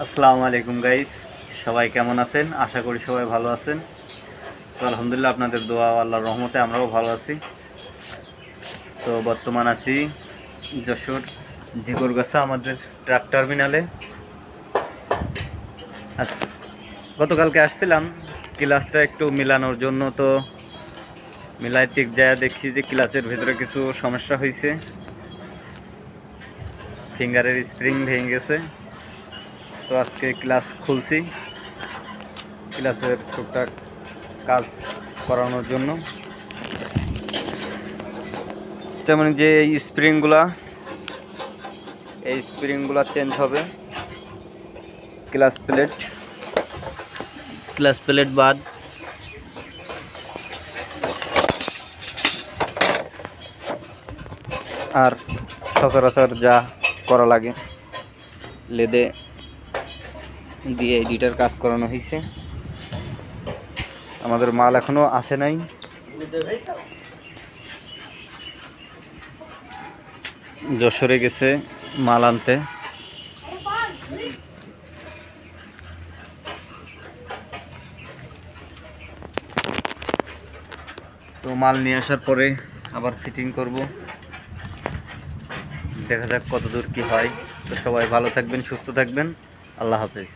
আসসালামু আলাইকুম গাইস, সবাই কেমন আছেন? আশা করি সবাই ভালো আছেন। তো আলহামদুলিল্লাহ, আপনাদের দোয়া আল্লাহর রহমতে আমরাও ভালো আছি। তো বর্তমান আছি যশোর জিগরগাছা আমাদের ট্রাক টার্মিনালে। গতকালকে আসছিলাম ক্লাসটা একটু মিলানোর জন্য। তো মিলাইতে যায় দেখি যে ক্লাসের ভেতরে কিছু সমস্যা হয়েছে, ফিঙ্গারের স্প্রিং ভেঙে গেছে। তো আজকে ক্লাস খুলছি ক্লাসের টুকটাক কাজ করানোর জন্য। যেমন যে এই স্প্রিংগুলা চেঞ্জ হবে, ক্লাস প্লেট বাদ আর সচরাচর যা করা লাগে লেদে দিয়ে এডিটার কাজ করানো হয়েছে। আমাদের মাল এখনো আসে নাই। যশোরে গেছে মাল আনতে। তো মাল নিয়ে আসার পরে আবার ফিটিং করব, দেখা যাক কতদূর কি হয়। তো সবাই ভালো থাকবেন, সুস্থ থাকবেন। আল্লাহ হাফেজ।